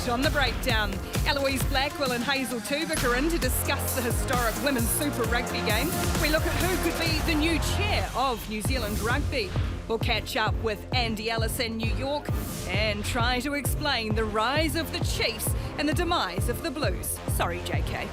tonight on The Breakdown. Eloise Blackwell and Hazel Tubick are in to discuss the historic Women's Super Rugby game. We look at who could be the new chair of New Zealand Rugby. We'll catch up with Andy Ellis in New York and try to explain the rise of the Chiefs and the demise of the Blues. Sorry, JK.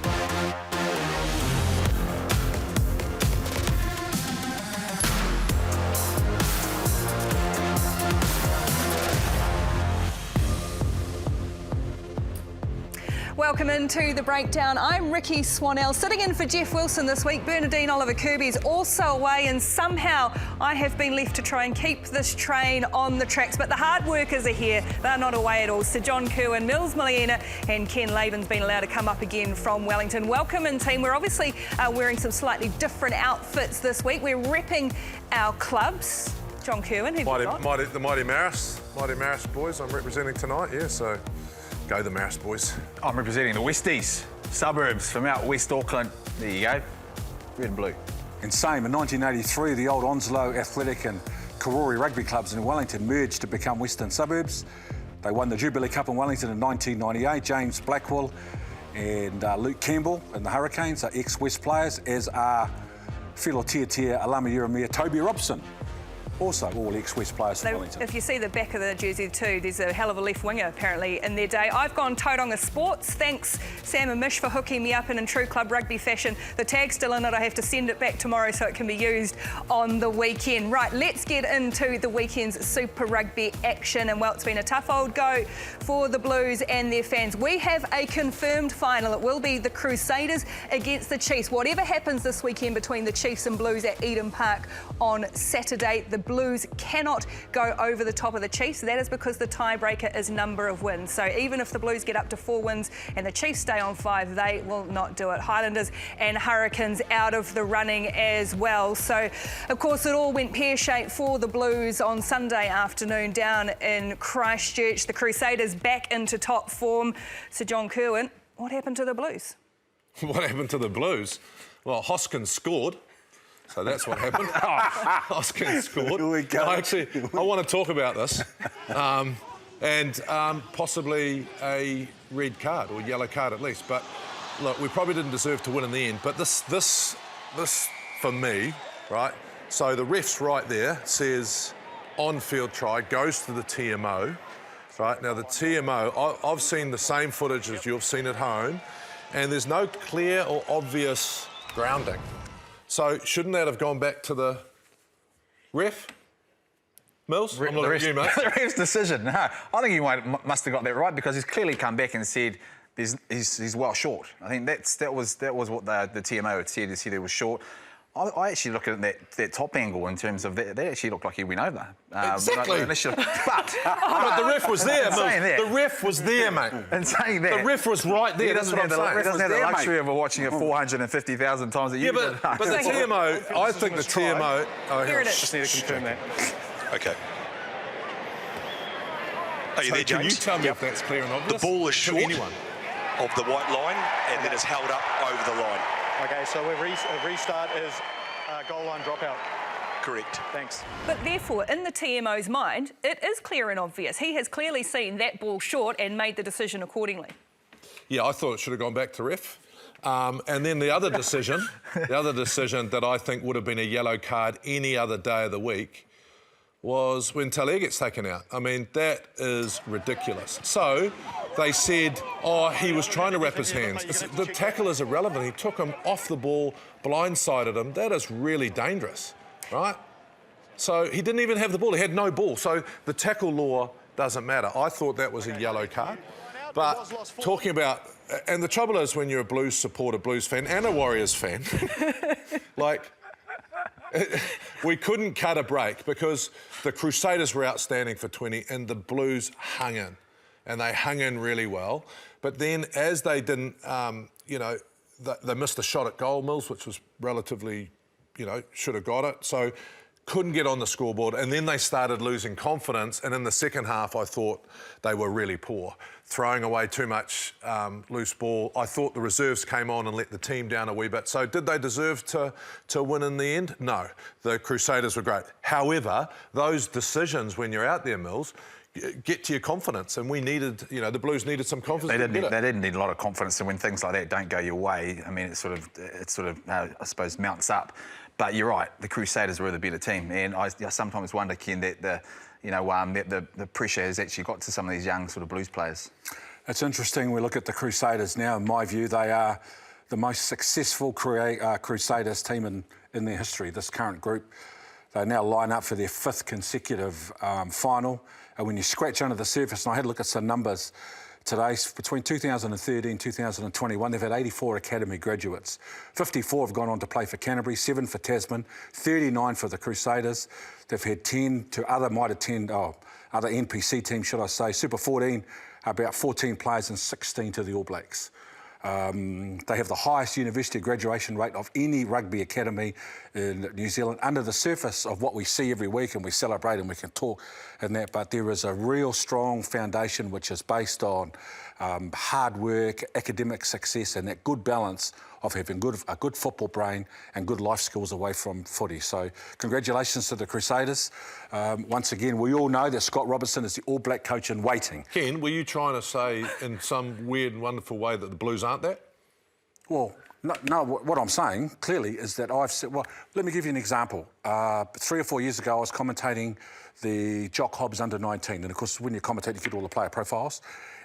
Welcome into The Breakdown. I'm Ricky Swanell, sitting in for Jeff Wilson this week. Bernadine Oliver Kirby's also away, and somehow I have been left to try and keep this train on the tracks. But the hard workers are here. They're not away at all. Sir John Kirwan, Mills Maliena and Ken Laban's been allowed to come up again from Wellington. Welcome in, team. We're obviously wearing some slightly different outfits this week. We're repping our clubs. John Kirwan, who've you got? The Mighty Maris boys I'm representing tonight, yeah, so go the Maris boys. I'm representing the Westies, suburbs from out West Auckland. There you go, red and blue. And same, in 1983, the old Onslow Athletic and Karori rugby clubs in Wellington merged to become Western Suburbs. They won the Jubilee Cup in Wellington in 1998. James Blackwell and Luke Campbell and the Hurricanes are ex-West players, as are fellow Tiatia Alama Yeremia, Toby Robson. Also all ex-West players from Wellington. If you see the back of the jersey too, there's a hell of a left winger apparently in their day. I've gone Tauranga Sports. Thanks Sam and Mish for hooking me up in true club rugby fashion. The tag's still in it. I have to send it back tomorrow so it can be used on the weekend. Right, let's get into the weekend's Super Rugby action. And well, it's been a tough old go for the Blues and their fans. We have a confirmed final. It will be the Crusaders against the Chiefs. Whatever happens this weekend between the Chiefs and Blues at Eden Park on Saturday, the Blues cannot go over the top of the Chiefs. That is because the tiebreaker is number of wins. So even if the Blues get up to 4 wins and the Chiefs stay on 5, they will not do it. Highlanders and Hurricanes out of the running as well. So, of course, it all went pear-shaped for the Blues on Sunday afternoon down in Christchurch. The Crusaders back into top form. Sir John Kirwan, what happened to the Blues? What happened to the Blues? Well, Hoskins scored. So that's what happened. Hoskins scored. I want to talk about this. And possibly a red card or yellow card at least. But look, we probably didn't deserve to win in the end. But this for me, right? So the ref's right there, says on-field try, goes to the TMO. Right, now the TMO, I've seen the same footage as you've seen at home, and there's no clear or obvious grounding. So shouldn't that have gone back to the ref? Mills? I'm looking at you, mate. The ref's decision. No, I think he must have got that right because he's clearly come back and said he's well short. I think that was what the TMO had said. He said he was short. I actually look at that top angle in terms of that. They actually looked like he went over. Exactly. But the ref was there, Mills. The ref was there, mate. And saying that, the ref was right there. That's what I'm saying. He doesn't have the luxury of watching it 450,000 times a year. Yeah, but the TMO, I think the TMO... Oh, here it is. Just need to confirm that. OK. Are you there, James? Can you tell me if that's clear and obvious? The ball is short anyone of the white line and then is held up over the line. OK, so a restart is goal line dropout. Correct. Thanks. But therefore, in the TMO's mind, it is clear and obvious. He has clearly seen that ball short and made the decision accordingly. Yeah, I thought it should have gone back to ref. And then the other decision that I think would have been a yellow card any other day of the week was when Talia gets taken out. I mean, that is ridiculous. So they said, oh, he was trying to wrap his hands. The tackle is irrelevant. He took him off the ball, blindsided him. That is really dangerous, right? So he didn't even have the ball. He had no ball. So the tackle law doesn't matter. I thought that was a yellow card. But talking about... And the trouble is when you're a Blues supporter, Blues fan, and a Warriors fan, like... we couldn't cut a break because the Crusaders were outstanding for 20 and the Blues hung in. And they hung in really well. But then as they didn't, they missed a shot at goal, Mills, which was relatively, should have got it. So couldn't get on the scoreboard. And then they started losing confidence. And in the second half, I thought they were really poor, throwing away too much loose ball. I thought the reserves came on and let the team down a wee bit. So did they deserve to win in the end? No. The Crusaders were great. However, those decisions when you're out there, Mills, get to your confidence. And we needed, you know, the Blues needed some confidence. They didn't need a lot of confidence, and when things like that don't go your way, I mean, it sort of I suppose mounts up. But you're right, the Crusaders were the better team, and I sometimes wonder, Ken, that the pressure has actually got to some of these young sort of Blues players. It's interesting. We look at the Crusaders now. In my view, they are the most successful Crusaders team in their history. This current group, they now line up for their 5th consecutive final. And when you scratch under the surface, and I had a look at some numbers today, between 2013 and 2021, they've had 84 academy graduates. 54 have gone on to play for Canterbury, 7 for Tasman, 39 for the Crusaders. They've had 10 to other NPC teams, should I say. Super 14, about 14 players, and 16 to the All Blacks. They have the highest university graduation rate of any rugby academy in New Zealand, under the surface of what we see every week, and we celebrate and we can talk and that, but there is a real strong foundation which is based on hard work, academic success, and that good balance of having a good football brain and good life skills away from footy. So congratulations to the Crusaders. Once again, we all know that Scott Robertson is the All Black coach in waiting. Ken, were you trying to say in some weird and wonderful way that the Blues aren't that? Well, no, what I'm saying clearly is that I've said, well, let me give you an example. 3 or 4 years ago, I was commentating the Jock Hobbs under-19, and of course, when you commentate, you get all the player profiles,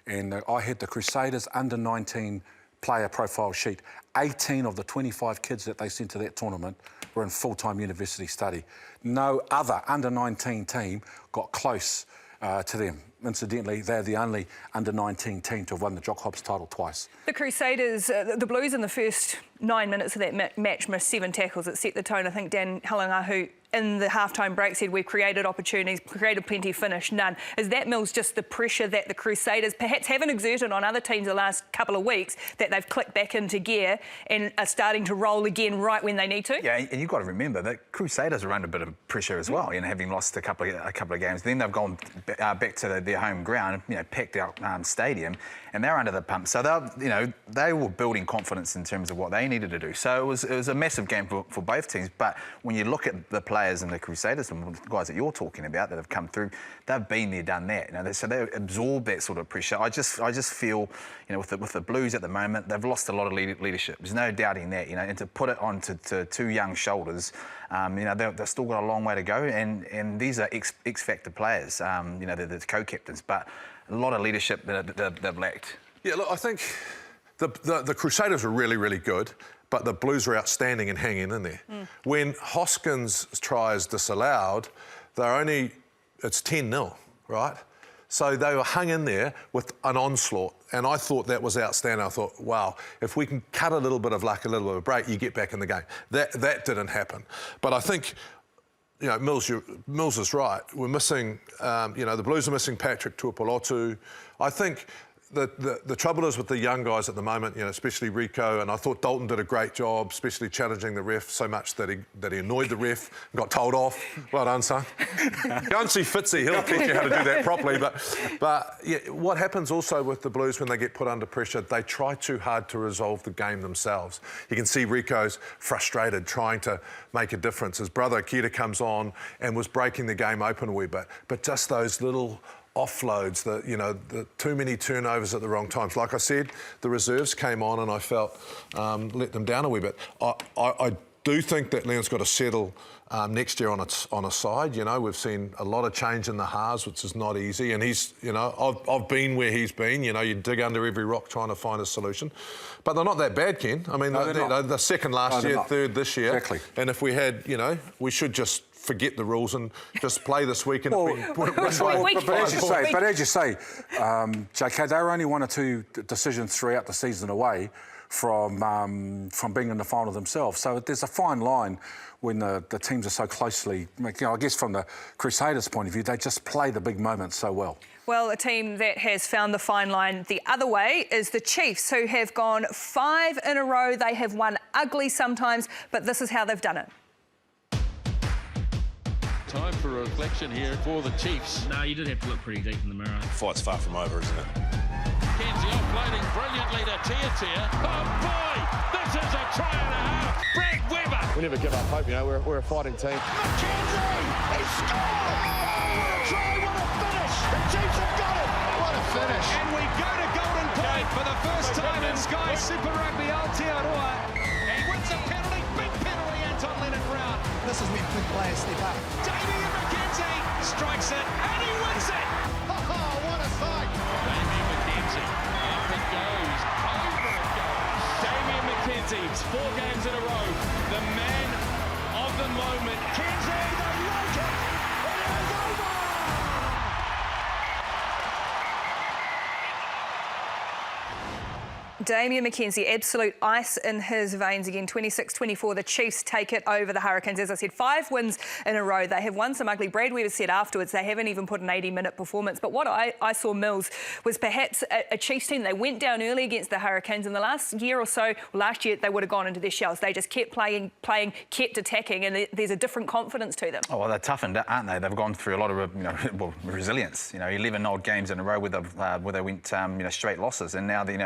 and I had the Crusaders under-19 player profile sheet. 18 of the 25 kids that they sent to that tournament were in full-time university study. No other under-19 team got close to them. Incidentally, they're the only under-19 team to have won the Jock Hobbs title twice. The Crusaders, the Blues in the first 9 minutes of that match missed 7 tackles that set the tone. I think Dan Halangahu in the halftime break said we've created opportunities, created plenty, finished none. Is that, Mills, just the pressure that the Crusaders perhaps haven't exerted on other teams the last couple of weeks, that they've clicked back into gear and are starting to roll again right when they need to? Yeah, and you've got to remember that Crusaders are under a bit of pressure as well, you know, having lost a couple of games. Then they've gone back to their home ground, you know, packed out stadium, and they're under the pump. So they were building confidence in terms of what they needed to do. So it was a massive game for both teams. But when you look at the players in the Crusaders and the guys that you're talking about that have come through, they've been there, done that. You know, so they absorb that sort of pressure. I just feel, you know, with the Blues at the moment, they've lost a lot of leadership. There's no doubting that. You know, and to put it onto two young shoulders, you know, they've still got a long way to go. And these are X-factor players. You know, they're the co-captains, but a lot of leadership that they've lacked. Yeah, look, I think the Crusaders were really, really good, but the Blues were outstanding and hanging in there. When Hoskins' try is disallowed, it's 10-0, right? So they were hung in there with an onslaught, and I thought that was outstanding. I thought, wow, if we can cut a little bit of luck, a little bit of a break, you get back in the game. That didn't happen. But I think, you know, Mills is right. We're missing, you know, the Blues are missing Patrick Tuipulotu. I think the trouble is with the young guys at the moment, you know, especially Rico, and I thought Dalton did a great job, especially challenging the ref so much that he annoyed the ref and got told off. Well done, son. Go and see Fitzy, he'll teach you how to do that properly. But yeah, what happens also with the Blues when they get put under pressure, they try too hard to resolve the game themselves. You can see Rico's frustrated, trying to make a difference. His brother Akita comes on and was breaking the game open a wee bit, but just those little offloads, the too many turnovers at the wrong times. Like I said, the reserves came on and I felt let them down a wee bit. I do think that Leon's got to settle next year on a side. You know, we've seen a lot of change in the halves, which is not easy. And he's, you know, I've been where he's been. You know, you dig under every rock trying to find a solution. But they're not that bad, Ken. I mean, they're second last year, third this year. Exactly. And if we had, you know, we should just forget the rules and just play this weekend. But as you say, JK, they were only 1 or 2 decisions throughout the season away from being in the final themselves. So there's a fine line when the teams are so closely. You know, I guess from the Crusaders' point of view, they just play the big moments so well. Well, a team that has found the fine line the other way is the Chiefs, who have gone 5 in a row. They have won ugly sometimes, but this is how they've done it. Time for a reflection here for the Chiefs. No, you did have to look pretty deep in the mirror. The fight's far from over, isn't it? McKenzie offloading brilliantly to Tia. Oh boy, this is a try and a half. Brad Weber. We never give up hope, you know, we're a fighting team. McKenzie, he scored! What a try, what a finish! The Chiefs have got it! What a finish! And we go to Golden Point for the first time in Sky Super Rugby Aotearoa. He wins a penalty, big penalty, Anton Lennon-Brown. This is when big players step up. Damien McKenzie strikes it and he wins it! Oh, what a fight! Damien McKenzie, up it goes, over it goes. Damien McKenzie, 4 games in a row, the man of the moment. Kenzie, they like it! It is over! Damien McKenzie, absolute ice in his veins again. 26-24, the Chiefs take it over the Hurricanes. As I said, 5 wins in a row. They have won some ugly. Brad Weber said afterwards they haven't even put an 80-minute performance. But what I saw, Mills, was perhaps a Chiefs team. They went down early against the Hurricanes. In the last year or so, last year, they would have gone into their shells. They just kept playing, kept attacking, and there's a different confidence to them. Oh, well, they're toughened, aren't they? They've gone through a lot of resilience. 11 odd games in a row where they went straight losses, and now they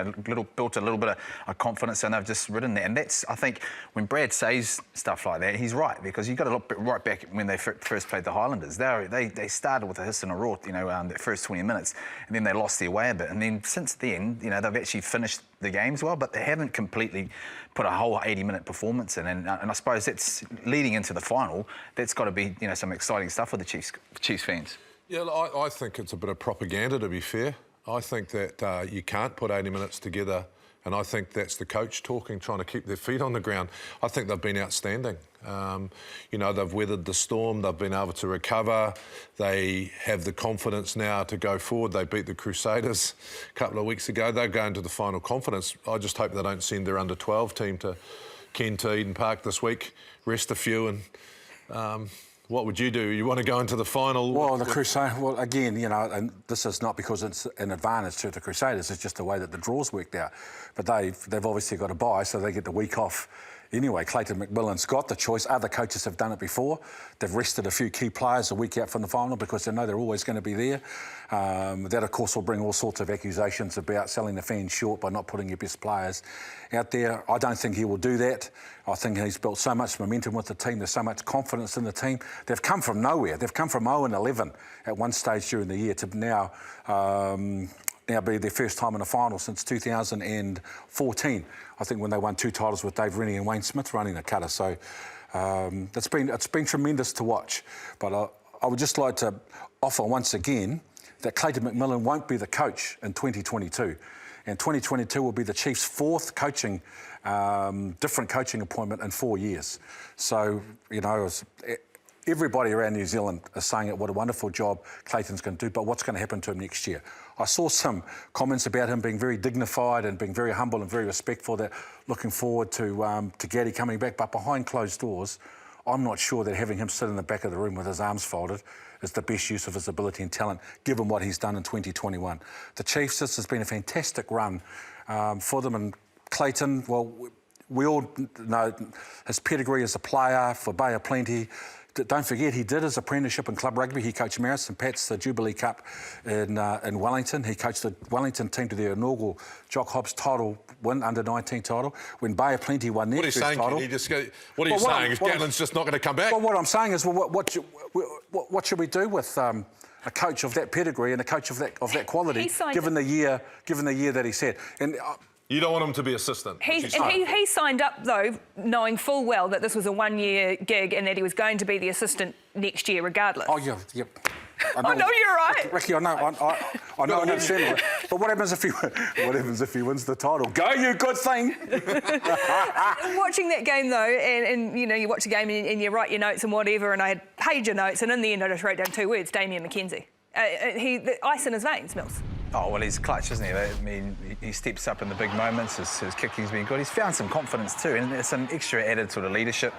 built a little bit of confidence, and they've just ridden there. And that's, I think, when Brad says stuff like that, he's right, because you've got to look right back when they first played the Highlanders. They started with a hiss and a roar, that first 20 minutes, and then they lost their way a bit. And then since then, they've actually finished the games well, but they haven't completely put a whole 80-minute performance in. And I suppose that's leading into the final. That's got to be, some exciting stuff for the Chiefs fans. Yeah, I think it's a bit of propaganda, to be fair. I think that you can't put 80 minutes together, and I think that's the coach talking, trying to keep their feet on the ground. I think they've been outstanding. They've weathered the storm, they've been able to recover, they have the confidence now to go forward. They beat the Crusaders a couple of weeks ago. They're going to the final confidence. I just hope they don't send their under-12 team to Eden Park this week, rest a few, and what would you do? You want to go into the final? Well, the Crusaders, well, again, and this is not because it's an advantage to the Crusaders, it's just the way that the draw's worked out. But they've obviously got a bye, so they get the week off anyway. Clayton McMillan's got the choice. Other coaches have done it before. They've rested a few key players a week out from the final because they know they're always going to be there. That, of course, will bring all sorts of accusations about selling the fans short by not putting your best players out there. I don't think he will do that. I think he's built so much momentum with the team. There's so much confidence in the team. They've come from nowhere. They've come from 0-11 at one stage during the year to now be their first time in a final since 2014. I think when they won 2 titles with Dave Rennie and Wayne Smith running the cutter. So it's been tremendous to watch. But I would just like to offer once again that Clayton McMillan won't be the coach in 2022. And 2022 will be the Chiefs' 4th different coaching appointment in 4 years. So, everybody around New Zealand is saying what a wonderful job Clayton's going to do, but what's going to happen to him next year? I saw some comments about him being very dignified and being very humble and very respectful, that looking forward to Gaddy coming back, but behind closed doors, I'm not sure that having him sit in the back of the room with his arms folded is the best use of his ability and talent, given what he's done in 2021. The Chiefs, this has been a fantastic run for them, and Clayton, well, we all know his pedigree as a player for Bay of Plenty. Don't forget, he did his apprenticeship in club rugby. He coached Marist and Pats, the Jubilee Cup in Wellington. He coached the Wellington team to their inaugural Jock Hobbs title win, under-19 title. When Bay of Plenty won their first title... What are you saying? If Gatlin's just not going to come back? Well, what I'm saying is, what should we do with a coach of that pedigree and a coach of that quality, given the year that he's had? And you don't want him to be assistant. He signed up, though, knowing full well that this was a 1-year gig and that he was going to be the assistant next year regardless. Oh, yeah. I know you're right. Ricky, I know, I understand. But what happens if he wins the title? Go, you good thing! Watching that game, though, and you watch the game and you write your notes and whatever, and I had pager notes, and in the end I just wrote down 2 words, Damien McKenzie. The ice in his veins, Mills. Oh, well, he's clutch, isn't he? I mean, he steps up in the big moments. His kicking's been good. He's found some confidence too, and there's some extra added sort of leadership,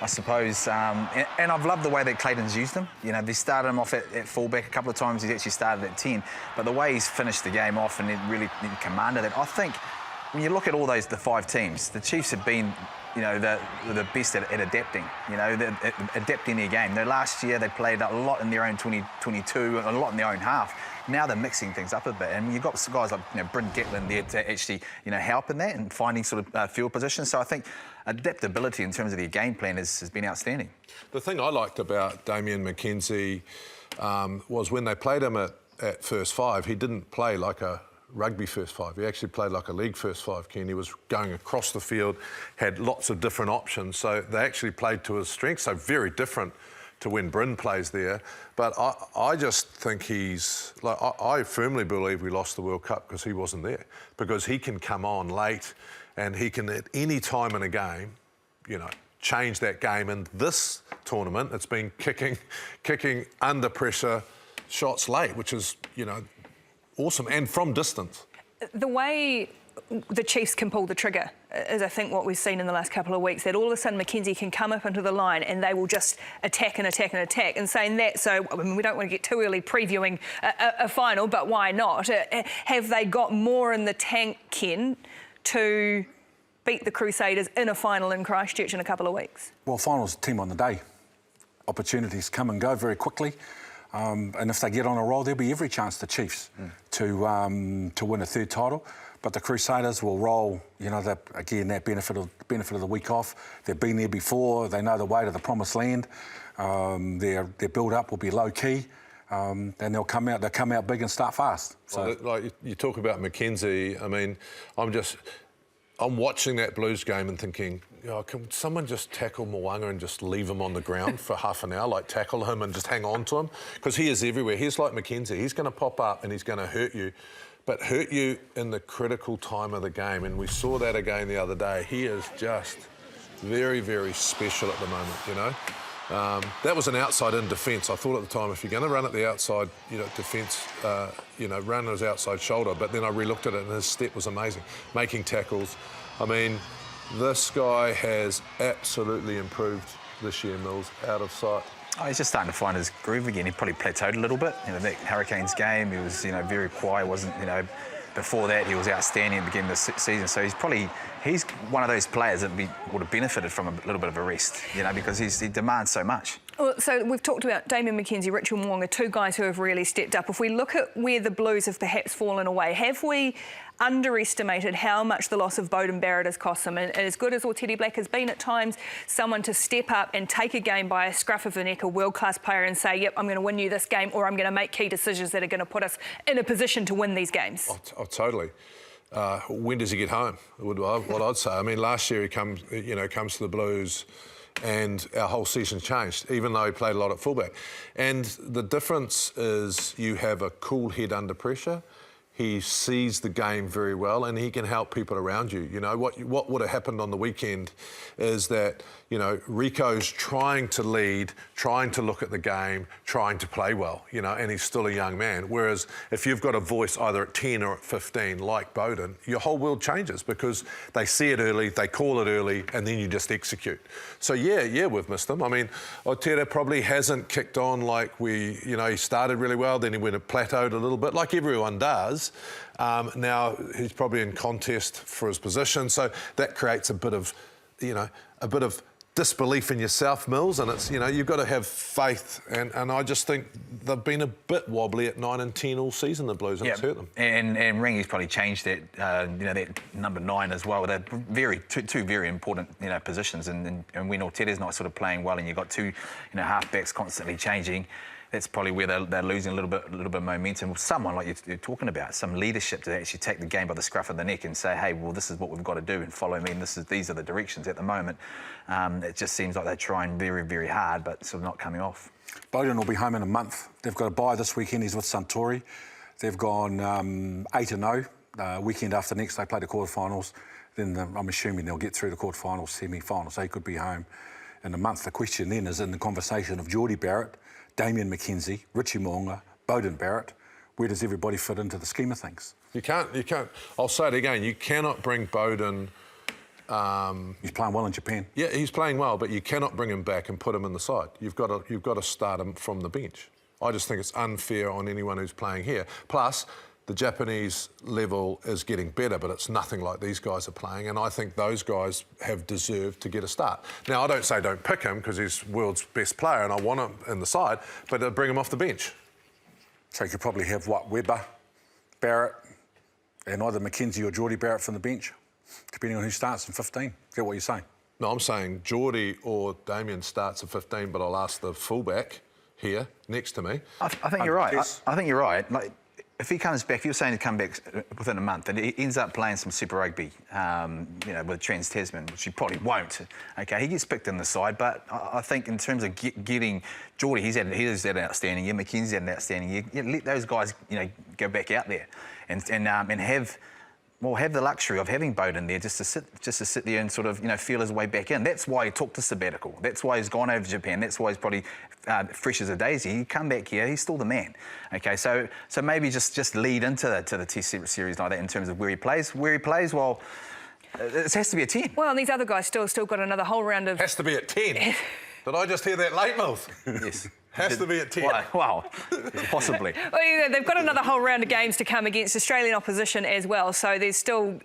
I suppose. And I've loved the way that Clayton's used him. They started him off at fullback a couple of times. He's actually started at 10. But the way he's finished the game off and really commanded it, I think when you look at all the 5 teams, the Chiefs have been the best at adapting, adapting their game. Last year they played a lot in their own 22, a lot in their own half. now they're mixing things up a bit, and you've got guys like Bryn Gatland there to actually help in that and finding sort of field positions. So I think adaptability in terms of their game plan has been outstanding. The thing I liked about Damien McKenzie was when they played him at first five, he didn't play like a rugby first five. He actually played like a league first five, Ken. He was going across the field, had lots of different options. So they actually played to his strengths, so very different to when Bryn plays there. But I just think he's... like, I firmly believe we lost the World Cup because he wasn't there. Because he can come on late and he can, at any time in a game, change that game. And this tournament, it's been kicking under pressure shots late, which is, awesome, and from distance. The way the Chiefs can pull the trigger is, I think, what we've seen in the last couple of weeks, that all of a sudden McKenzie can come up into the line and they will just attack and attack and attack. And saying that, so I mean, we don't want to get too early previewing a final, but why not? Have they got more in the tank, Ken, to beat the Crusaders in a final in Christchurch in a couple of weeks? Well, finals team on the day. Opportunities come and go very quickly. And if they get on a roll, there'll be every chance the Chiefs to win a third title. But the Crusaders will roll, that benefit of the week off. They've been there before. They know the way to the promised land. Their build-up will be low-key. And they'll come out big and start fast. So, like you talk about McKenzie, I mean, I'm watching that Blues game and thinking, can someone just tackle Mo'unga and just leave him on the ground for half an hour, like tackle him and just hang on to him? Because he is everywhere. He's like McKenzie. He's going to pop up and he's going to hurt you, but hurt you in the critical time of the game. And we saw that again the other day. He is just very, very special at the moment, That was an outside-in defence. I thought at the time, if you're going to run at the outside, defence, run his outside shoulder. But then I re-looked at it and his step was amazing. Making tackles. I mean, this guy has absolutely improved this year, Mills, out of sight. Oh, he's just starting to find his groove again. He probably plateaued a little bit. That Hurricanes game, he was, very quiet. Wasn't, before that he was outstanding at the beginning of the season. So he's one of those players that would have benefited from a little bit of a rest, because he demands so much. Well, so we've talked about Damien McKenzie, Richard Mo'unga, two guys who have really stepped up. If we look at where the Blues have perhaps fallen away, have we underestimated how much the loss of Beauden Barrett has cost them? And as good as Teddy Black has been at times, someone to step up and take a game by a scruff of the neck, a world-class player, and say, yep, I'm going to win you this game, or I'm going to make key decisions that are going to put us in a position to win these games. Oh, totally. When does he get home? What I'd say. I mean, last year he comes to the Blues, and our whole season changed, even though he played a lot at fullback. And the difference is you have a cool head under pressure. He sees the game very well and he can help people around you. What would have happened on the weekend is that, Rico's trying to lead, trying to look at the game, trying to play well, and he's still a young man. Whereas if you've got a voice either at 10 or at 15, like Beauden, your whole world changes because they see it early, they call it early, and then you just execute. So, yeah, we've missed him. I mean, Otera probably hasn't kicked on like he started really well, then he went and plateaued a little bit, like everyone does. Now he's probably in contest for his position, so that creates a bit of disbelief in yourself, Mills, and it's, you've got to have faith, and I just think they've been a bit wobbly at 9 and 10 all season, the Blues, and it's hurt them. And Ringy's probably changed that, that number 9 as well. They're two very important, positions, and when Otera's not sort of playing well and you've got two, half-backs constantly changing, that's probably where they're losing a little bit of momentum. Someone like you're talking about, some leadership to actually take the game by the scruff of the neck and say, hey, well, this is what we've got to do and follow me, and these are the directions at the moment. It just seems like they're trying very, very hard, but sort of not coming off. Beauden will be home in a month. They've got a bye this weekend. He's with Suntory. They've gone 8-0. Weekend after next, they play the quarterfinals. Then I'm assuming they'll get through the quarterfinals, semi-finals. So he could be home in a month. The question then is in the conversation of Geordie Barrett, Damien McKenzie, Richie Mo'unga, Beauden Barrett. Where does everybody fit into the scheme of things? You can't. I'll say it again. You cannot bring Beauden. He's playing well in Japan. Yeah, he's playing well, but you cannot bring him back and put him in the side. You've got to start him from the bench. I just think it's unfair on anyone who's playing here. Plus, the Japanese level is getting better, but it's nothing like these guys are playing, and I think those guys have deserved to get a start. Now, I don't say don't pick him because he's world's best player and I want him in the side, but bring him off the bench. So you could probably have, Webber, Barrett, and either McKenzie or Geordie Barrett from the bench, depending on who starts in 15. Get what you're saying? No, I'm saying Geordie or Damien starts at 15, but I'll ask the fullback here next to me. I think you're right. I think you're right. Like, if he comes back, if you're saying to come back within a month and he ends up playing some Super Rugby, with Trans Tasman, which he probably won't, okay, he gets picked in the side, but I think in terms of getting Geordie, he has had an outstanding year, McKenzie's had an outstanding year. Let those guys, go back out there and have the luxury of having Bowden there just to sit there and sort of feel his way back in. That's why he took the sabbatical. That's why he's gone over to Japan. That's why he's probably fresh as a daisy. He come back here, he's still the man. Okay, so maybe just lead into the Test series like that in terms of where he plays. Where he plays, well, it has to be a 10. Well, and these other guys still got another whole round of... Has to be at 10. Did I just hear that late mouth? Yes. Has to be at 10. Wow, possibly. Well, they've got another whole round of games to come against Australian opposition as well, so there's still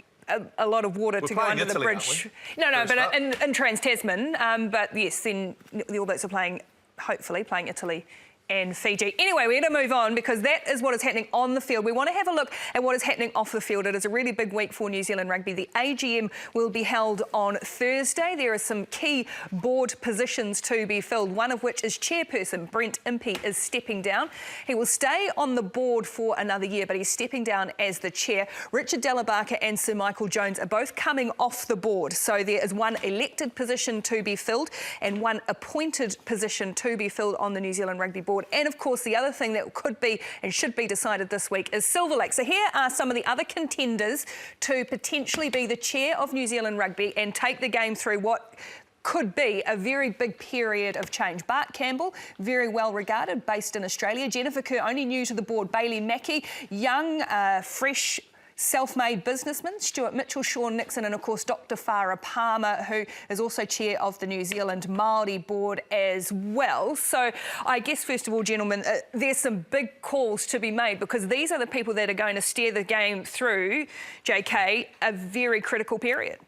a lot of water to go under the bridge. No, but in Trans Tasman. But yes, then the All Blacks are hopefully playing Italy and Fiji. Anyway, we're going to move on because that is what is happening on the field. We want to have a look at what is happening off the field. It is a really big week for New Zealand rugby. The AGM will be held on Thursday. There are some key board positions to be filled, one of which is chairperson. Brent Impey is stepping down. He will stay on the board for another year, but he's stepping down as the chair. Richard Delabaka and Sir Michael Jones are both coming off the board. So there is one elected position to be filled and one appointed position to be filled on the New Zealand Rugby Board. And of course, the other thing that could be and should be decided this week is Silver Lake. So here are some of the other contenders to potentially be the chair of New Zealand Rugby and take the game through what could be a very big period of change. Bart Campbell, very well regarded, based in Australia. Jennifer Kerr, only new to the board. Bailey Mackey, young, fresh, self-made businessman. Stuart Mitchell, Sean Nixon, and of course Dr. Farah Palmer, who is also chair of the New Zealand Māori board as well. So I guess first of all, gentlemen, there's some big calls to be made because these are the people that are going to steer the game through, JK, a very critical period.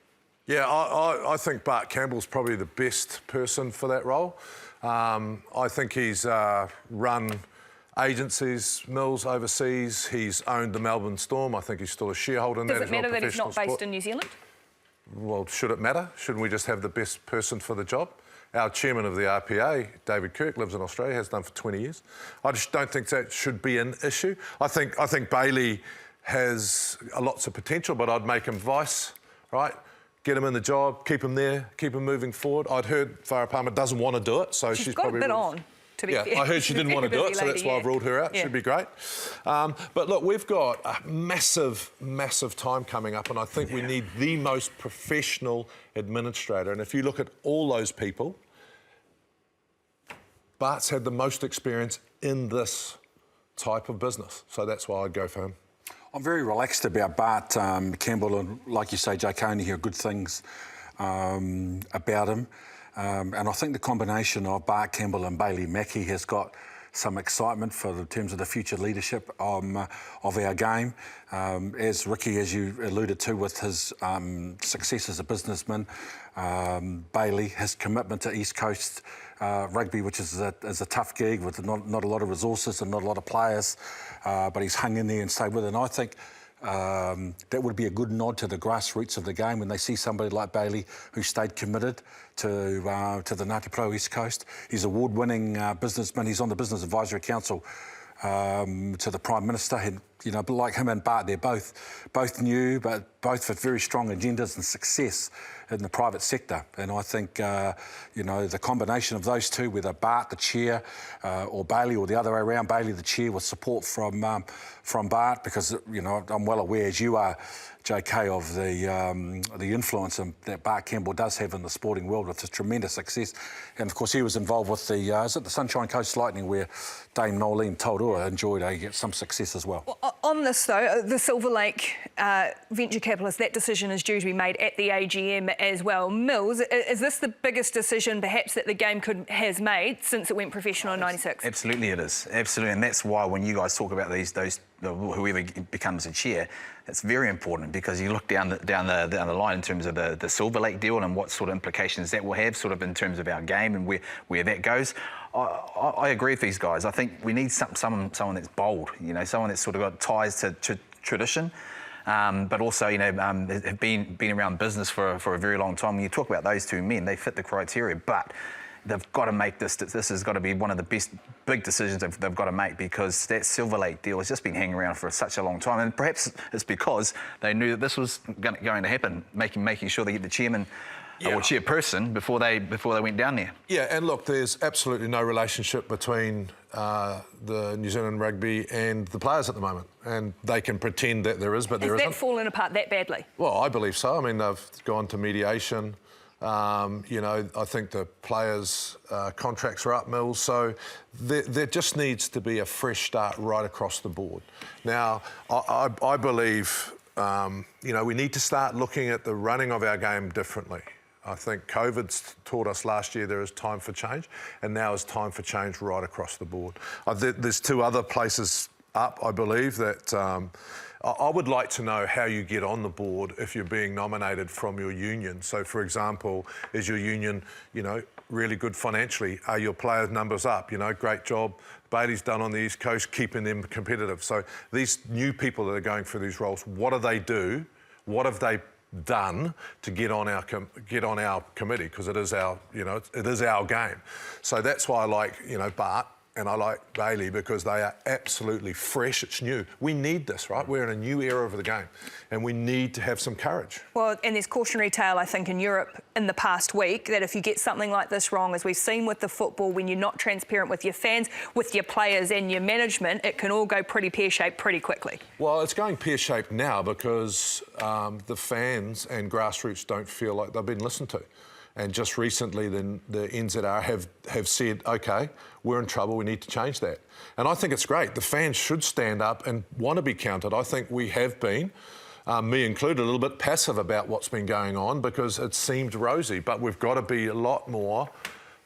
Yeah, I think Bart Campbell's probably the best person for that role. I think he's run agencies, mills overseas. He's owned the Melbourne Storm. I think he's still a shareholder in that. Does it matter that he's not based in New Zealand? Well, should it matter? Shouldn't we just have the best person for the job? Our chairman of the RPA, David Kirk, lives in Australia, has done for 20 years. I just don't think that should be an issue. I think Bailey has lots of potential, but I'd make him vice, right? Get him in the job, keep him there, keep him moving forward. I'd heard Farah Palmer doesn't want to do it, so she's got probably... a bit on. To be fair. I heard she didn't want to do it, so that's why I've ruled her out. Should be great. But look, we've got a massive, massive time coming up, and I think we need the most professional administrator. And if you look at all those people, Bart's had the most experience in this type of business, so that's why I'd go for him. I'm very relaxed about Bart Campbell, and like you say, Jake, I only hear good things about him. And I think the combination of Bart Campbell and Bailey Mackey has got some excitement in terms of the future leadership of our game. As Ricky, as you alluded to, with his success as a businessman, Bailey, his commitment to East Coast rugby, which is a tough gig with not a lot of resources and not a lot of players, but he's hung in there and stayed with it. And I think that would be a good nod to the grassroots of the game when they see somebody like Bailey who stayed committed to the Ngāti Pro East Coast. He's an award-winning businessman. He's on the Business Advisory Council to the Prime Minister. And, like him and Bart, they're both new, but both with very strong agendas and success in the private sector. And I think, the combination of those two, whether Bart, the chair, or Bailey, or the other way around, Bailey, the chair, with support from Bart, because, I'm well aware, as you are, JK, of the influence that Bart Campbell does have in the sporting world with his tremendous success. And, of course, he was involved with is it the Sunshine Coast Lightning, where Dame Nolene Taurua enjoyed some success as well. On this, though, the Silver Lake venture capitalist, that decision is due to be made at the AGM as well. Mills, is this the biggest decision perhaps that the game has made since it went professional in '96? Absolutely it is, absolutely. And that's why when you guys talk about whoever becomes a chair, it's very important, because you look down the line in terms of the Silver Lake deal and what sort of implications that will have sort of in terms of our game and where that goes. I agree with these guys. I think we need someone that's bold, you know, someone that's sort of got ties to tradition. But also, you know, have been around business for a very long time. When you talk about those two men, they fit the criteria. But they've got to make this. This has got to be one of the best big decisions they've got to make, because that Silver Lake deal has just been hanging around for such a long time. And perhaps it's because they knew that this was going to happen, making sure they get the chairman. Or chairperson before they went down there. Yeah, and look, there's absolutely no relationship between the New Zealand Rugby and the players at the moment, and they can pretend that there is, but there isn't. Has that fallen apart that badly? Well, I believe so. I mean, they've gone to mediation. You know, I think the players' contracts are up, Mills, so there just needs to be a fresh start right across the board. Now, I believe, you know, we need to start looking at the running of our game differently. I think COVID's taught us last year there is time for change, and now is time for change right across the board. There's two other places up, I believe, that I would like to know how you get on the board if you're being nominated from your union. So, for example, is your union, you know, really good financially? Are your players' numbers up? You know, great job Bailey's done on the East Coast, keeping them competitive. So these new people that are going for these roles, what do they do? What have they done to get on our committee, because it is our, you know, it is our game. So that's why I like, you know, Bart and I like Bailey, because they are absolutely fresh. It's new. We need this, right? We're in a new era of the game, and we need to have some courage. Well, and there's cautionary tale, I think, in Europe in the past week, that if you get something like this wrong, as we've seen with the football, when you're not transparent with your fans, with your players and your management, it can all go pretty pear-shaped pretty quickly. Well, it's going pear-shaped now because the fans and grassroots don't feel like they've been listened to. And just recently, the NZR have said, OK, we're in trouble, we need to change that. And I think it's great. The fans should stand up and want to be counted. I think we have been, me included, a little bit passive about what's been going on because it seemed rosy. But we've got to be a lot more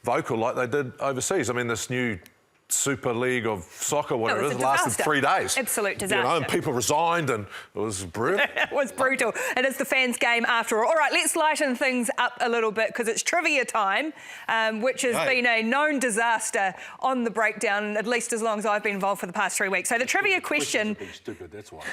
vocal like they did overseas. I mean, this new Super League of Soccer, whatever it is, lasted 3 days. Absolute disaster. You know, and people resigned, and it was brutal. It was brutal. It is the fans' game after all. All right, let's lighten things up a little bit, because it's trivia time, which has been a known disaster on the breakdown, at least as long as I've been involved for the past 3 weeks. So the trivia question... Stupid, that's why.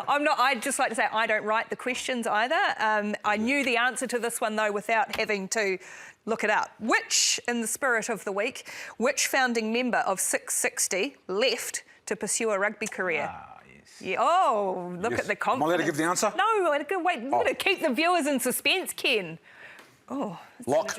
I'm not. I'd just like to say I don't write the questions either. I knew the answer to this one, though, without having to look it up. Which, in the spirit of the week, which founding member of 660 left to pursue a rugby career? Yeah. Oh, look at the confidence. Am I allowed to give the answer? No, wait. We're going to keep the viewers in suspense, Ken. Oh, Lock.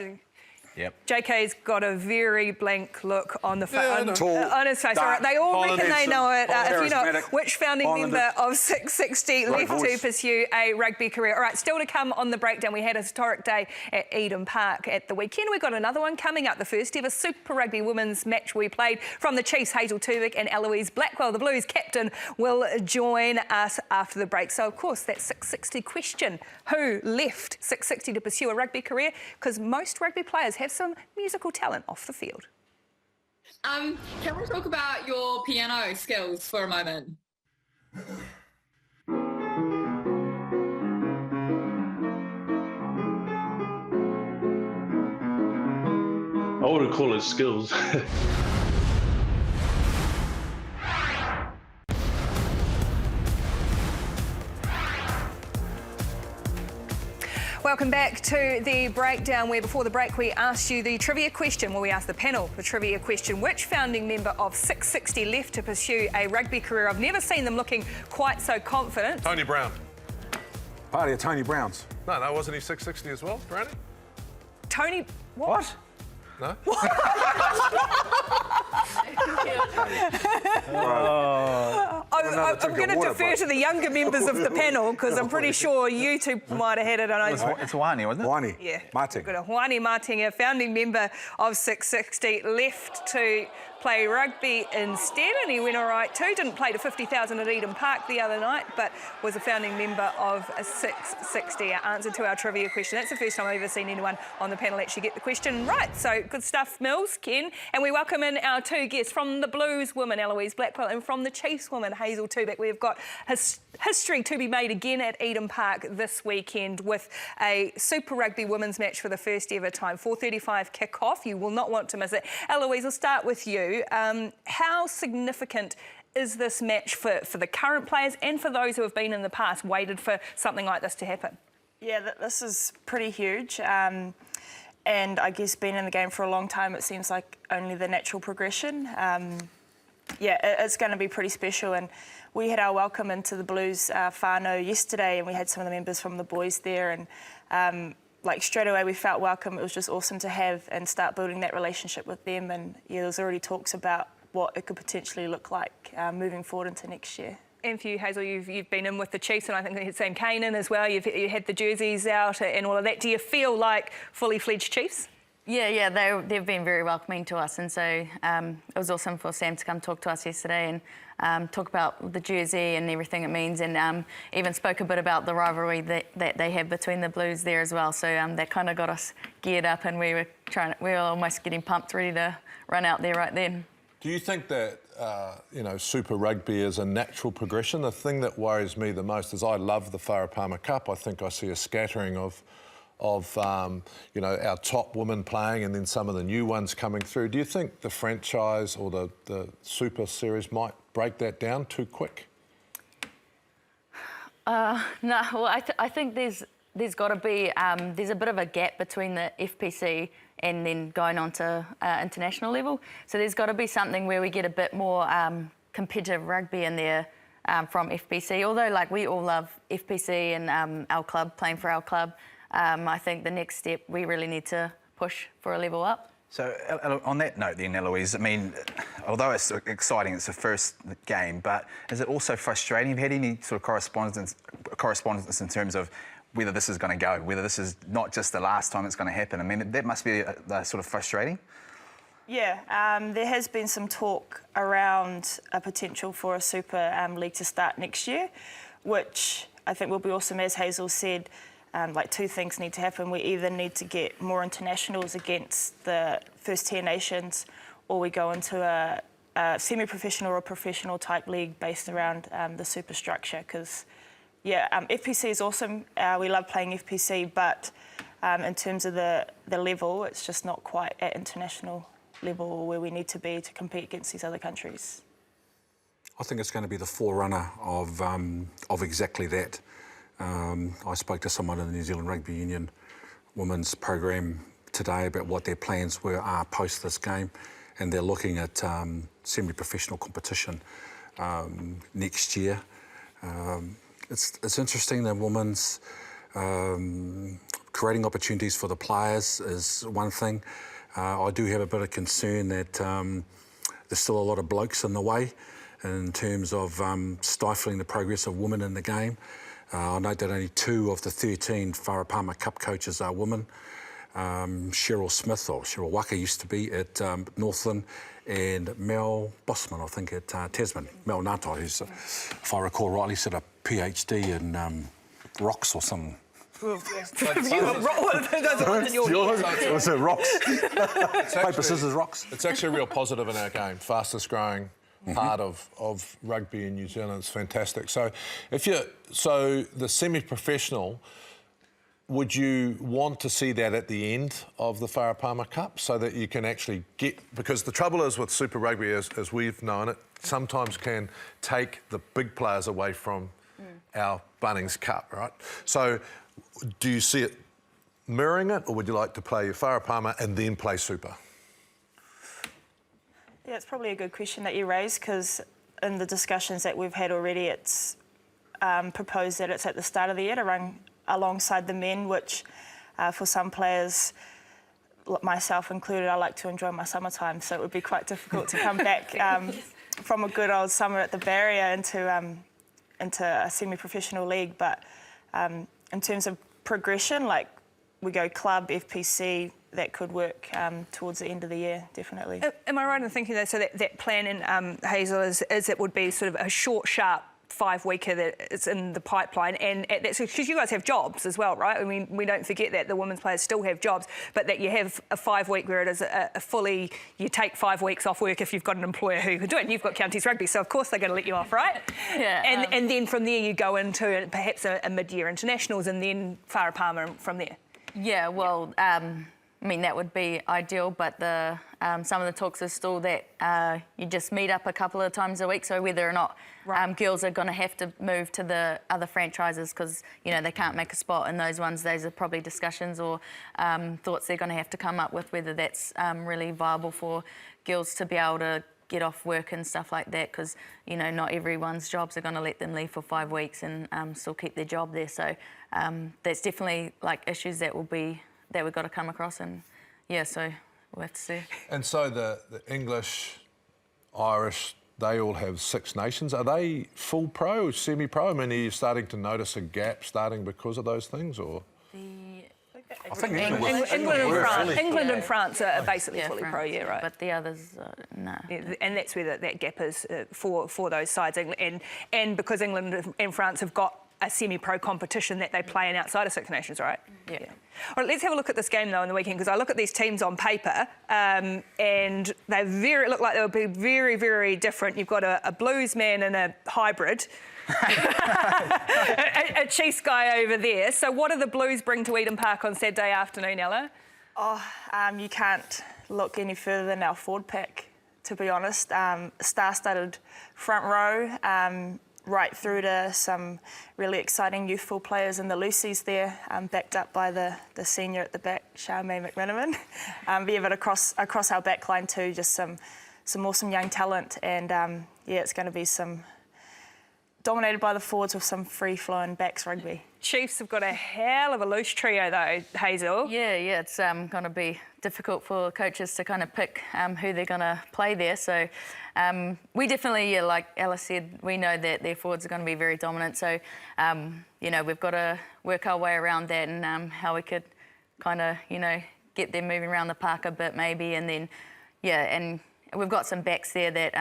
Yep. JK's got a very blank look on the on his face. All right, they all reckon they know it. If you know which founding member of 660 left to pursue a rugby career. All right, still to come on the breakdown. We had a historic day at Eden Park at the weekend. We've got another one coming up, the first ever Super Rugby women's match we played from the Chiefs. Hazel Tubic and Eloise Blackwell, the Blues captain, will join us after the break. So, of course, that 660 question, who left 660 to pursue a rugby career? Because most rugby players have some musical talent off the field. Can we talk about your piano skills for a moment? I wouldn't call it skills. Welcome back to the breakdown, where before the break we asked you the trivia question. Well, we asked the panel the trivia question. Which founding member of 660 left to pursue a rugby career? I've never seen them looking quite so confident. Tony Brown. Party of Tony Browns. No, wasn't he 660 as well, Brownie? Tony... What? No? I'm going to defer to the younger members of the panel, because I'm pretty sure you two might have had it. It's Wani, wasn't it? Wani. Yeah. Martin. We've got a Wani Martin, a founding member of 660, left to play rugby instead, and he went all right too. Didn't play to 50,000 at Eden Park the other night, but was a founding member of a 660. Our answer to our trivia question. That's the first time I've ever seen anyone on the panel actually get the question right. So good stuff, Mills, Ken. And we welcome in our two guests from the Blues woman, Eloise Blackwell, and from the Chiefs woman, Hazel Tubick. We've got history to be made again at Eden Park this weekend with a Super Rugby women's match for the first ever time. 4:35 kick-off. You will not want to miss it. Eloise, I'll start with you. How significant is this match for the current players and for those who have been in the past, waited for something like this to happen? Yeah, this is pretty huge. And I guess being in the game for a long time, it seems like only the natural progression. Yeah, it's going to be pretty special. And we had our welcome into the Blues whānau yesterday, and we had some of the members from the boys there. And like straight away, we felt welcome. It was just awesome to have and start building that relationship with them. And yeah, there's already talks about what it could potentially look like moving forward into next year. And for you, Hazel, you've been in with the Chiefs, and I think they had Sam Kane in as well. You had the jerseys out and all of that. Do you feel like fully fledged Chiefs? Yeah, they've been very welcoming to us, and so it was awesome for Sam to come talk to us yesterday and talk about the jersey and everything it means, and even spoke a bit about the rivalry that they have between the Blues there as well. So that kind of got us geared up, and we were almost getting pumped, ready to run out there right then. Do you think that Super Rugby is a natural progression? The thing that worries me the most is I love the Farah Palmer Cup. I think I see a scattering of our top women playing and then some of the new ones coming through. Do you think the franchise or the Super Series might break that down too quick? No, well, I think there's got to be there's a bit of a gap between the FPC and then going on to international level. So there's got to be something where we get a bit more competitive rugby in there from FPC. Although, like, we all love FPC and our club, playing for our club. I think the next step, we really need to push for a level up. So on that note then, Eloise, I mean, although it's exciting, it's the first game, but is it also frustrating? Have you had any sort of correspondence in terms of whether this is going to go, whether this is not just the last time it's going to happen? I mean, that must be sort of frustrating. Yeah, there has been some talk around a potential for a Super League to start next year, which I think will be awesome. As Hazel said, like, two things need to happen. We either need to get more internationals against the first-tier nations, or we go into a semi-professional or professional type league based around the super structure. Because, yeah, FPC is awesome. We love playing FPC, but in terms of the level, it's just not quite at international level where we need to be to compete against these other countries. I think it's going to be the forerunner of exactly that. I spoke to someone in the New Zealand Rugby Union women's program today about what their plans were post this game, and they're looking at semi-professional competition next year. It's interesting that women's creating opportunities for the players is one thing. I do have a bit of concern that there's still a lot of blokes in the way in terms of stifling the progress of women in the game. I note that only 2 of the 13 Farah Palmer Cup coaches are women. Cheryl Smith, or Cheryl Waka, used to be at Northland, and Mel Bossman, I think, at Tasman. Mel Nata, who's, if I recall rightly, said a PhD in rocks or something. Was it rocks? Paper, scissors, rocks. It's actually a real positive in our game. Fastest growing part of rugby in New Zealand. It's fantastic. So the semi-professional, would you want to see that at the end of the Farah Palmer Cup so that you can actually get... Because the trouble is with Super Rugby, as we've known it, sometimes can take the big players away from our Bunnings Cup, right? So do you see it mirroring it, or would you like to play your Farah Palmer and then play Super? Yeah, it's probably a good question that you raised, because in the discussions that we've had already, it's proposed that it's at the start of the year to run alongside the men, which for some players, myself included, I like to enjoy my summertime, so it would be quite difficult to come back from a good old summer at the barrier into a semi-professional league. But in terms of progression, like, we go club, FPC, that could work towards the end of the year, definitely. Am I right in thinking that that plan in Hazel is it would be sort of a short, sharp 5-weeker that is in the pipeline, and that's because you guys have jobs as well, right? I mean, we don't forget that the women's players still have jobs, but that you have a 5-week where it is a fully, you take 5 weeks off work if you've got an employer who can do it. And you've got counties rugby, so of course they're going to let you off, right? Yeah. And then from there you go into perhaps a mid-year internationals, and then Farah Palmer from there. Yeah, well, I mean, that would be ideal, but some of the talks are still that you just meet up a couple of times a week, so whether or not girls are going to have to move to the other franchises because, you know, they can't make a spot in those ones. Those are probably discussions or thoughts they're going to have to come up with, whether that's really viable for girls to be able to get off work and stuff like that, because, you know, not everyone's jobs are going to let them leave for 5 weeks and still keep their job there. So that's definitely like issues that we've got to come across, and yeah, so we'll have to see. And so the English, Irish, they all have Six Nations. Are they full pro, semi-pro? I mean, are you starting to notice a gap starting because of those things, or? I think England and France are basically fully pro, yeah, right. But the others, no. Yeah, and that's where that gap is for those sides. And because England and France have got a semi-pro competition that they play in outside of Six Nations, right? Yeah. All right, let's have a look at this game, though, on the weekend, because I look at these teams on paper and they look like they'll be very, very different. You've got a Blues man and a hybrid. a Chiefs guy over there. So what do the Blues bring to Eden Park on Saturday afternoon, Ella? You can't look any further than our forward pack, to be honest. Star-studded front row, right through to some really exciting youthful players in the Lucies there, backed up by the senior at the back, Charmaine McMenamin. But across our back line too, just some awesome young talent, and it's going to be some dominated by the forwards with some free-flowing backs rugby. Chiefs have got a hell of a loose trio though, Hazel. Yeah, it's going to be difficult for coaches to kind of pick who they're going to play there. So we definitely, like Ellis said, we know that their forwards are going to be very dominant. So, you know, we've got to work our way around that and how we could kind of, you know, get them moving around the park a bit maybe. And then, and we've got some backs there that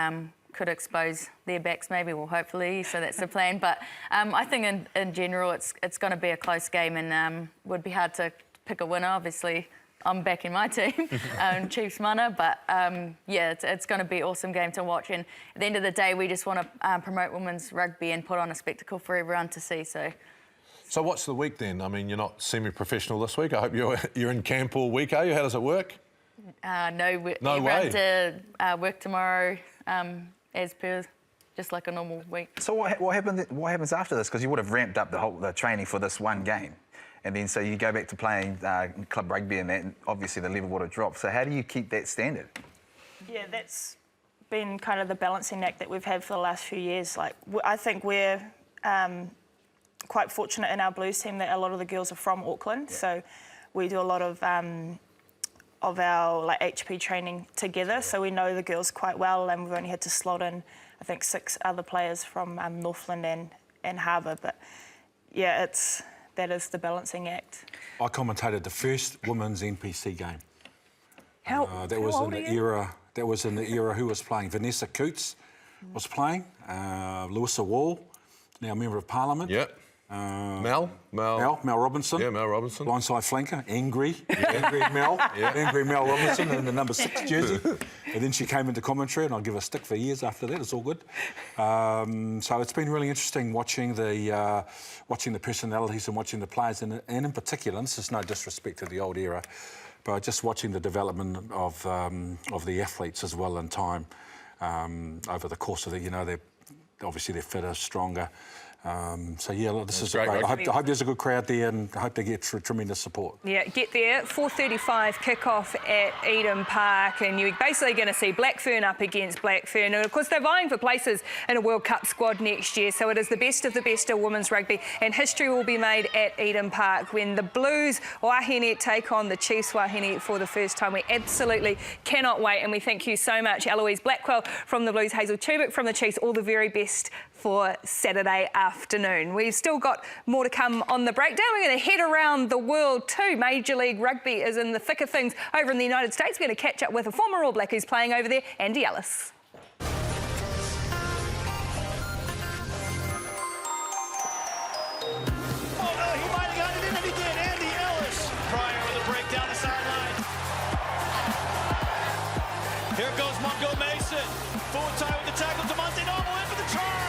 could expose their backs maybe, well, hopefully, so that's the plan. But I think in general it's going to be a close game, and would be hard to pick a winner. Obviously, I'm backing my team, Chiefs Mana, but it's going to be an awesome game to watch. And at the end of the day, we just want to promote women's rugby and put on a spectacle for everyone to see. So what's the week then? I mean, you're not semi-professional this week. I hope you're in camp all week, are you? How does it work? No way. Run to work tomorrow. As per, just like a normal week. So what happens after this? Because you would have ramped up the training for this one game, and then so you go back to playing club rugby, and that, and obviously the level would have dropped. So how do you keep that standard? Yeah, that's been kind of the balancing act that we've had for the last few years. Like, I think we're quite fortunate in our Blues team that a lot of the girls are from Auckland, so we do a lot of our like HP training together, so we know the girls quite well, and we've only had to slot in, I think, 6 other players from Northland and Harbour. But yeah, that is the balancing act. I commentated the first women's NPC game. That was in the era who was playing. Vanessa Coots was playing. Louisa Wall, now member of Parliament. Yep. Mel Robinson. Yeah, Mel Robinson. Blindside flanker, Angry Mel. Angry Mel Robinson in the number 6 jersey. And then she came into commentary, and I'll give her a stick for years after that. It's all good. So it's been really interesting watching the personalities and watching the players, and in particular, and this is no disrespect to the old era, but just watching the development of the athletes as well in time over the course of they're fitter, stronger. This is great. I hope there's a good crowd there, and I hope they get tremendous support. Yeah, get there. 4:35 kickoff at Eden Park, and you're basically going to see Blackfern up against Blackfern. And of course, they're vying for places in a World Cup squad next year, so it is the best of women's rugby, and history will be made at Eden Park when the Blues Wahine take on the Chiefs Wahine for the first time. We absolutely cannot wait, and we thank you so much, Eloise Blackwell from the Blues, Hazel Tubic from the Chiefs. All the very best for Saturday afternoon. We've still got more to come on the breakdown. We're going to head around the world too. Major League Rugby is in the thick of things over in the United States. We're going to catch up with a former All Black who's playing over there, Andy Ellis. Here goes Mongo Mason. Forward tie with the tackle. Demonte Noble in for the try.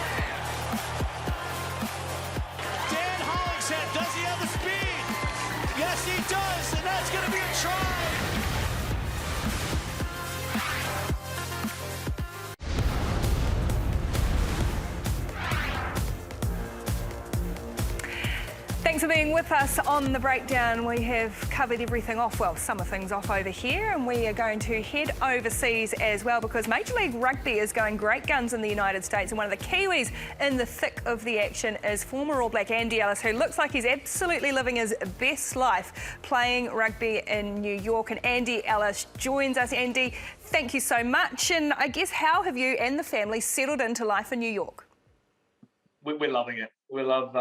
Dan Hollingshead, does he have the speed? Yes, he does, and that's going to be a try. Thanks for being with us on the breakdown. We have covered everything off, well, some of things off over here, and we are going to head overseas as well because Major League Rugby is going great guns in the United States, and one of the Kiwis in the thick of the action is former All Black Andy Ellis, who looks like he's absolutely living his best life playing rugby in New York. And Andy Ellis joins us. Andy, thank you so much. And I guess, how have you and the family settled into life in New York? We're loving it. We love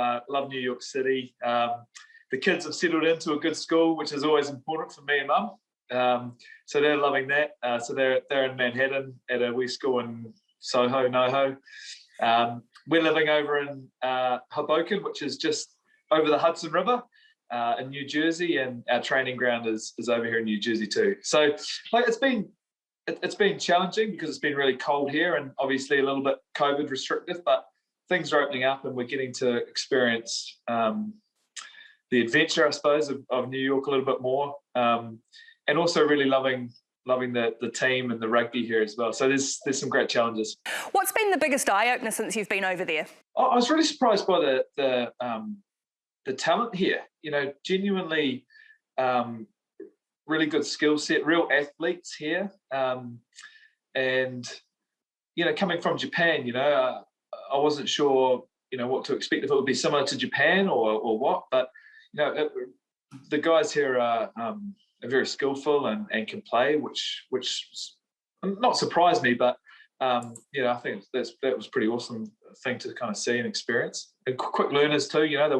New York City. The kids have settled into a good school, which is always important for me and Mum. So they're loving that. So they're in Manhattan at a wee school in Soho, NoHo. We're living over in Hoboken, which is just over the Hudson River in New Jersey, and our training ground is over here in New Jersey too. So like it's been challenging because it's been really cold here and obviously a little bit COVID restrictive, but things are opening up and we're getting to experience the adventure, I suppose, of New York a little bit more, and also really loving the team and the rugby here as well. So there's some great challenges. What's been the biggest eye-opener since you've been over there? I was really surprised by the talent here. You know, genuinely really good skill set, real athletes here, and you know, coming from Japan, you know. I wasn't sure, you know, what to expect, if it would be similar to Japan or what. But, you know, the guys here are very skillful and can play, which not surprised me. But, you know, I think that was pretty awesome thing to kind of see and experience. And quick learners too, you know, they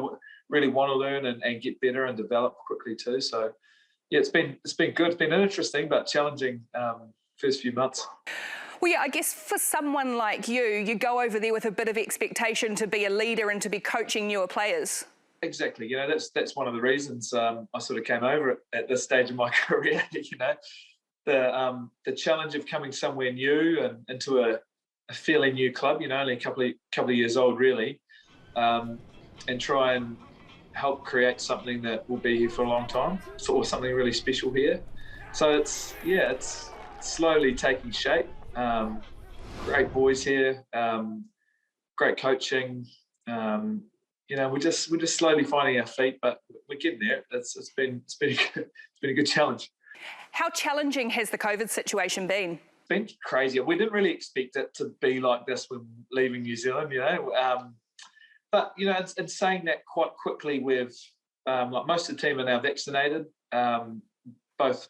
really want to learn and get better and develop quickly too. So, yeah, it's been good. It's been an interesting but challenging first few months. Well, yeah, I guess for someone like you go over there with a bit of expectation to be a leader and to be coaching newer players. Exactly. You know, that's one of the reasons I sort of came over at this stage of my career. You know, the challenge of coming somewhere new and into a fairly new club. You know, only a couple of years old really, and try and help create something that will be here for a long time, or something really special here. So it's slowly taking shape. Great boys here, great coaching. You know, we're just slowly finding our feet, but we're getting there. It's been a good challenge. How challenging has the COVID situation been? It's been crazy. We didn't really expect it to be like this when leaving New Zealand, you know. But you know, in saying that, quite quickly, we've like most of the team are now vaccinated, both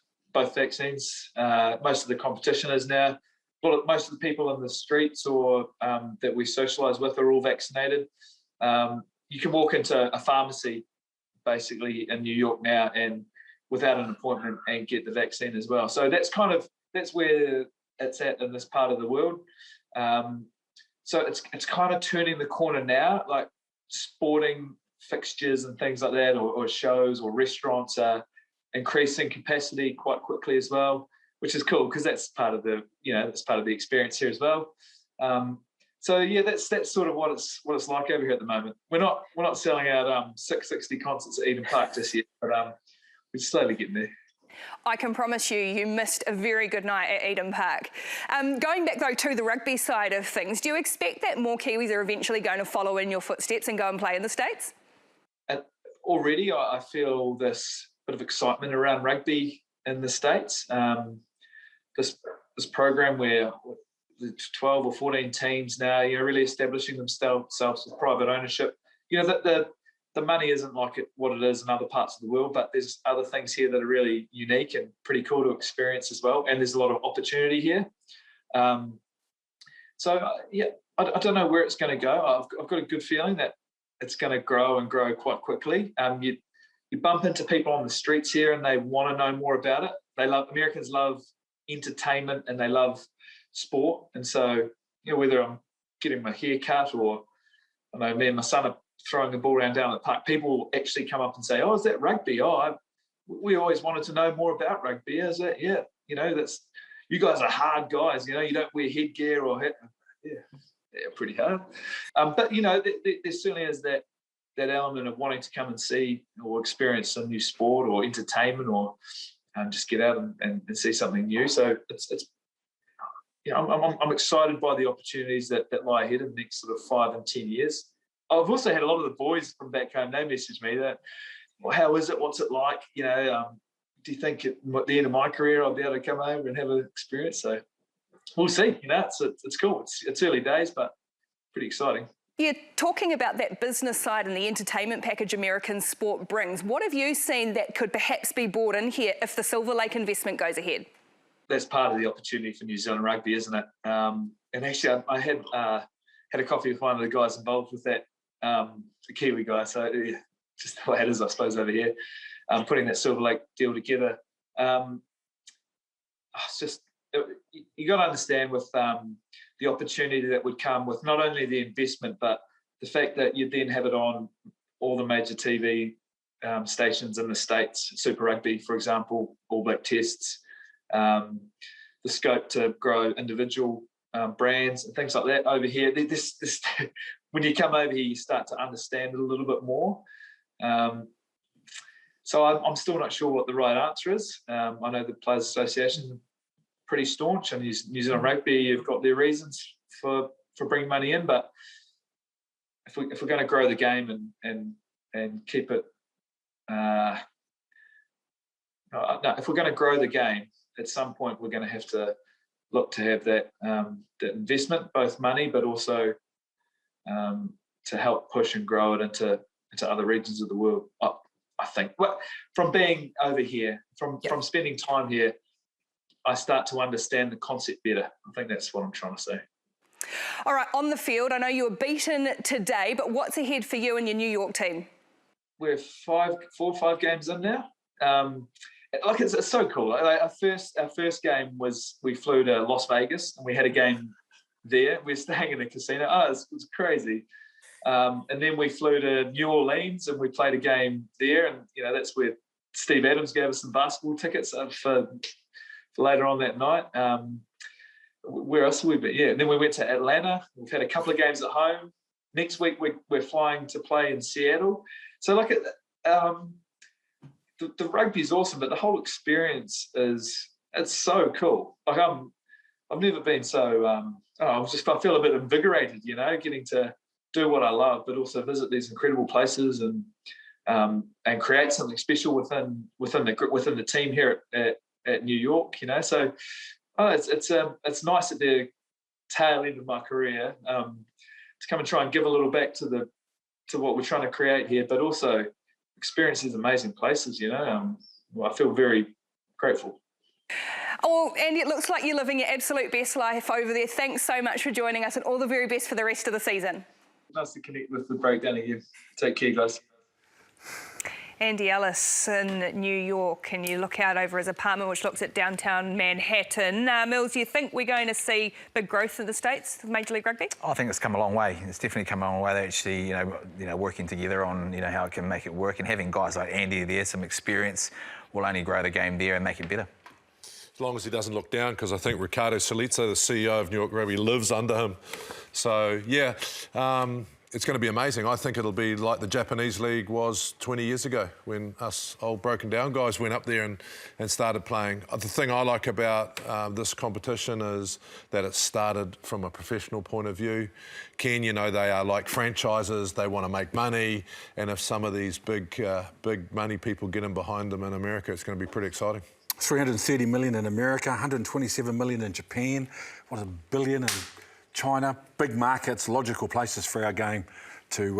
vaccines. Most of the competition is now. Well, most of the people in the streets or that we socialise with are all vaccinated. You can walk into a pharmacy, basically in New York now, and without an appointment, and get the vaccine as well. So that's where it's at in this part of the world. So it's kind of turning the corner now. Like sporting fixtures and things like that, or shows or restaurants are increasing capacity quite quickly as well, which is cool because that's part of the experience here as well. So yeah, that's sort of what it's like over here at the moment. We're not selling out 660 concerts at Eden Park just yet, but we're slowly getting there. I can promise you missed a very good night at Eden Park. Going back though to the rugby side of things, do you expect that more Kiwis are eventually going to follow in your footsteps and go and play in the States? Already, I feel this bit of excitement around rugby in the States. This program where the 12 or 14 teams now, you know, really establishing themselves with private ownership. You know, the money isn't like what it is in other parts of the world, but there's other things here that are really unique and pretty cool to experience as well. And there's a lot of opportunity here. So yeah, I don't know where it's going to go. I've got a good feeling that it's going to grow and grow quite quickly. You bump into people on the streets here and they want to know more about it. Americans love entertainment and they love sport. And so, whether I'm getting my hair cut or, me and my son are throwing the ball around down at the park, people actually come up and say, "Oh, is that rugby? Oh, we always wanted to know more about rugby. Is it? Yeah. That's, you guys are hard guys. You don't wear headgear or pretty hard." But there certainly is that element of wanting to come and see or experience some new sport or entertainment or just get out and see something new. So I'm excited by the opportunities that lie ahead in the next sort of 5 and 10 years. I've also had a lot of the boys from back home, they message me that, well, how is it? What's it like? Do you think at the end of my career I'll be able to come over and have an experience? So we'll see. It's cool. It's early days, but pretty exciting. Yeah, talking about that business side and the entertainment package American sport brings, what have you seen that could perhaps be brought in here if the Silver Lake investment goes ahead? That's part of the opportunity for New Zealand rugby, isn't it? And actually, I had a coffee with one of the guys involved with that, the Kiwi guy. So just the way it is, I suppose, over here, putting that Silver Lake deal together. It's just, you got to understand with the opportunity that would come with not only the investment, but the fact that you then have it on all the major TV stations in the States, Super Rugby, for example, All Black Tests, the scope to grow individual brands and things like that over here. When you come over here, you start to understand it a little bit more. So I'm still not sure what the right answer is. I know the Players Association pretty staunch, and New Zealand Rugby have got their reasons for bringing money in. But if we're going to grow the game and keep it, if we're going to grow the game, at some point we're going to have to look to have that investment, both money, but also to help push and grow it into other regions of the world. I think from being over here, from spending time here, I start to understand the concept better. I think that's what I'm trying to say. All right, on the field, I know you were beaten today, but what's ahead for you and your New York team? We're 4 or 5 games in now. It's so cool. Our first game was, we flew to Las Vegas and we had a game there. We're staying in a casino. It was crazy. And then we flew to New Orleans and we played a game there. And, that's where Steve Adams gave us some basketball tickets for later on that night. Where else have we been? Yeah, then we went to Atlanta. We've had a couple of games at home. Next week, we're flying to play in Seattle. So, the rugby is awesome, but the whole experience it's so cool. I've never been so, I feel a bit invigorated, getting to do what I love, but also visit these incredible places and create something special within the team here at New York, So it's nice at the tail end of my career to come and try and give a little back to what we're trying to create here, but also experience these amazing places, I feel very grateful. Oh, Andy, it looks like you're living your absolute best life over there. Thanks so much for joining us and all the very best for the rest of the season. Nice to connect with the breakdown again. Take care, guys. Andy Ellis in New York, and you look out over his apartment, which looks at downtown Manhattan. Mills, do you think we're going to see big growth in the States with Major League Rugby? I think it's come a long way. It's definitely come a long way. They're actually, working together on, how it can make it work, and having guys like Andy there, some experience, will only grow the game there and make it better. As long as he doesn't look down, because I think Ricardo Solizzo, the CEO of New York Rugby, lives under him. So, yeah, it's going to be amazing. I think it'll be like the Japanese League was 20 years ago when us old broken down guys went up there and started playing. The thing I like about this competition is that it started from a professional point of view. Ken, they are like franchises. They want to make money. And if some of these big money people get in behind them in America, it's going to be pretty exciting. 330 million in America, 127 million in Japan, $1 billion in China. Big markets, logical places for our game to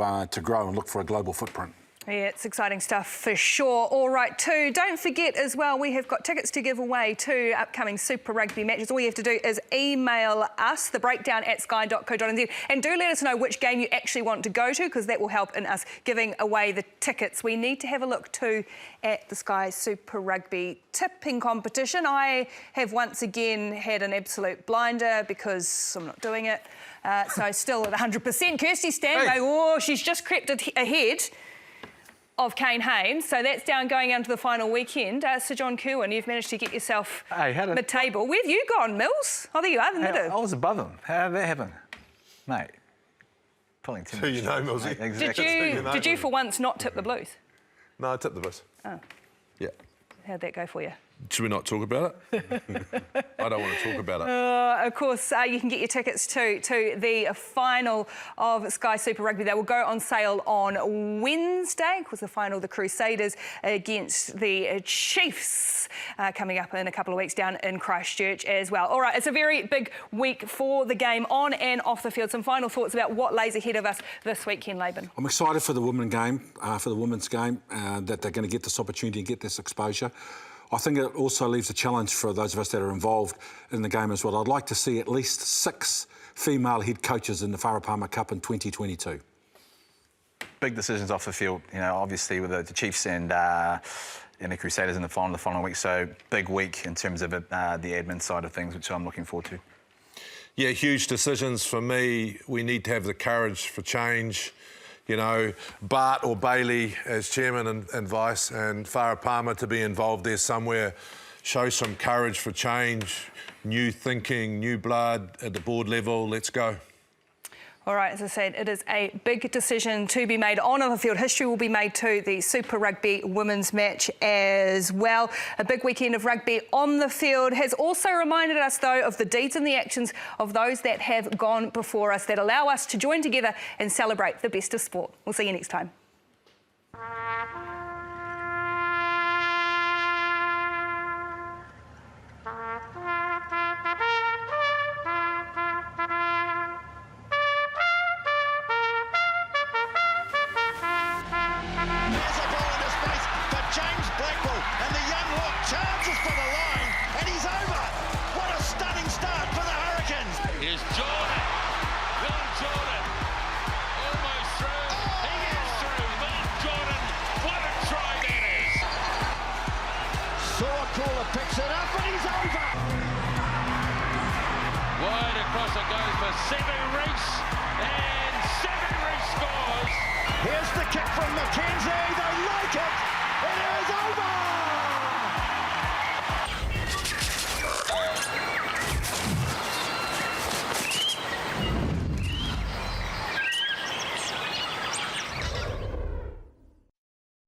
grow and look for a global footprint. Yeah, it's exciting stuff for sure. All right, too, don't forget as well, we have got tickets to give away to upcoming Super Rugby matches. All you have to do is email us, thebreakdown@sky.co.nz, and do let us know which game you actually want to go to, because that will help in us giving away the tickets. We need to have a look too at the Sky Super Rugby tipping competition. I have once again had an absolute blinder because I'm not doing it. So still at 100%. Kirsty Stanway, oh, she's just crept ahead of Kane Haynes, so that's down going into the final weekend. Sir John Kerwin, you've managed to get yourself mid-table. Where have you gone, Mills? Oh, there you are, the middle. I was above him. How did that happen? Mate, pulling too much. Who you know, Millsy. Exactly. Did you for once not tip the Blues? No, I tipped the Blues. Oh. Yeah. How'd that go for you? Should we not talk about it? I don't want to talk about it. Of course, you can get your tickets to the final of Sky Super Rugby. They will go on sale on Wednesday. Of course, the final, the Crusaders against the Chiefs, coming up in a couple of weeks down in Christchurch as well. All right, it's a very big week for the game on and off the field. Some final thoughts about what lays ahead of us this week, Ken Laban. I'm excited for the women's game, that they're going to get this opportunity and get this exposure. I think it also leaves a challenge for those of us that are involved in the game as well. I'd like to see at least 6 female head coaches in the Wharapama Cup in 2022. Big decisions off the field, you know, obviously with the Chiefs and the Crusaders in the following week. So big week in terms of the admin side of things, which I'm looking forward to. Yeah, huge decisions for me. We need to have the courage for change. You know, Bart or Bailey as chairman and vice, and Wharapama to be involved there somewhere. Show some courage for change, new thinking, new blood at the board level. Let's go. All right, as I said, it is a big decision to be made on the field. History will be made to the Super Rugby women's match as well. A big weekend of rugby on the field has also reminded us, though, of the deeds and the actions of those that have gone before us that allow us to join together and celebrate the best of sport. We'll see you next time. Charges for the line, and he's over. What a stunning start for the Hurricanes. Here's Jordan. Will Jordan. Almost through. Oh. He is through. Will Jordan. What a try that is. Suakula picks it up, and he's over. Wide across it goes for Sevu Reece, and Sevu Reece scores. Here's the kick from